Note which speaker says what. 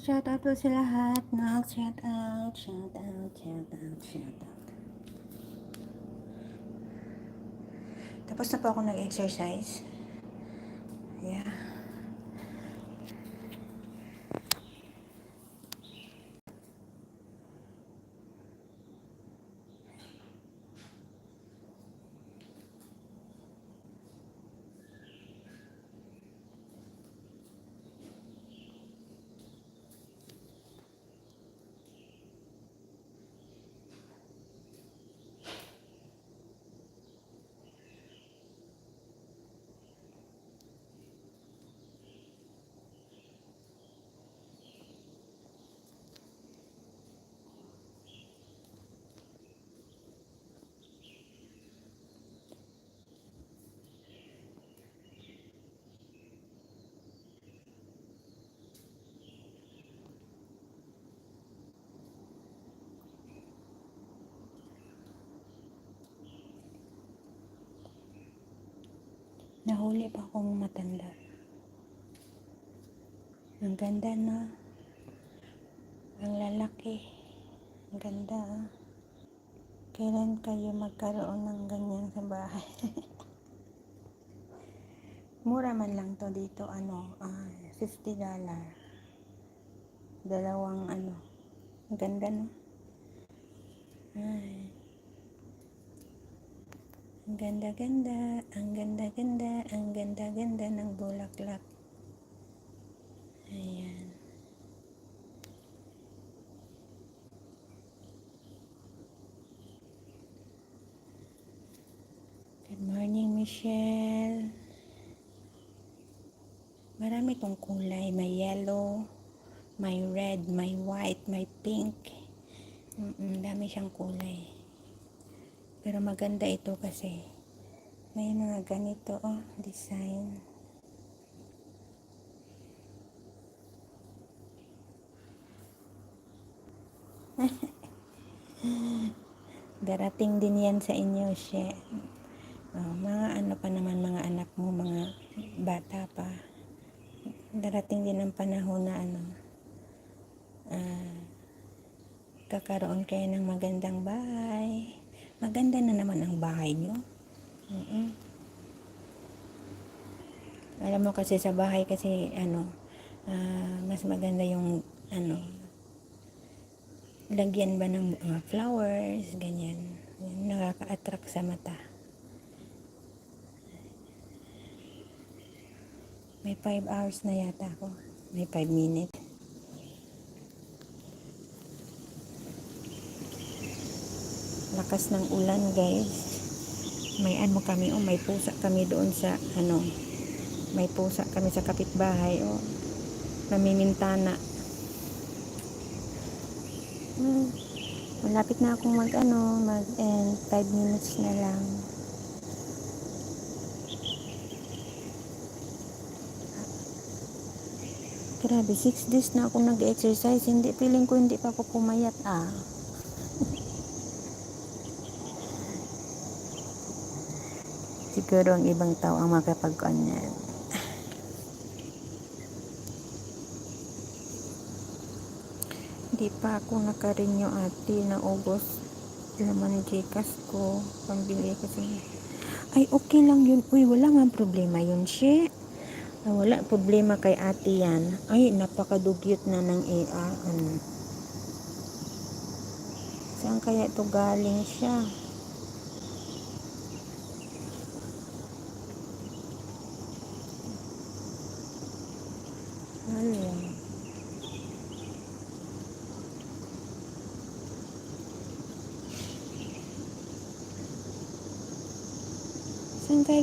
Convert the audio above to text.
Speaker 1: Shout out po sa lahat. Shout out, shout out, shout out, shout out. Tapos na po ako nag-exercise. Yeah. Nahuli pa akong matanda. Ang ganda na. Ang lalaki. Ang ganda. Kailan kayo magkaroon ng ganyan sa bahay? Mura man lang to dito. $50. Dalawang Ang ganda no? Ay. Ang ganda-ganda, ang ganda-ganda, ang ganda-ganda ng bulaklak. Ayan. Good morning, Michelle. Marami tong kulay. May yellow, may red, may white, may pink. Dami siyang kulay. Pero maganda ito kasi may mga ganito, design. Darating din yan sa inyo, siya. Mga pa naman, mga anak mo, mga bata pa. Darating din ang panahon na kakaroon kayo ng magandang bahay. Maganda na naman ang bahay nyo. Alam mo kasi sa bahay kasi mas maganda yung lagyan ba ng flowers, ganyan. Nakaka-attract sa mata. May 5 hours na yata ako. May 5 minutes. Lakas ng ulan, guys. May kami, may pusa kami doon sa may pusa kami sa kapitbahay, namimintana. Malapit na akong mag-end. 5 minutes na lang. Grabe, 6 days na ako nag-exercise. Feeling ko hindi pa ako pumayat, Siguro ang ibang tao ang makapag-kanyan. Hindi pa ako nakarinyo ate, naubos laman ng Gcash ko, pambili kasi. Ay, okay lang yun. Uy, wala nga problema yun, she. Wala problema kay ate yan. Ay, napakadugyot na ng AR. Saan kaya ito galing siya? Ayan. Saan kaya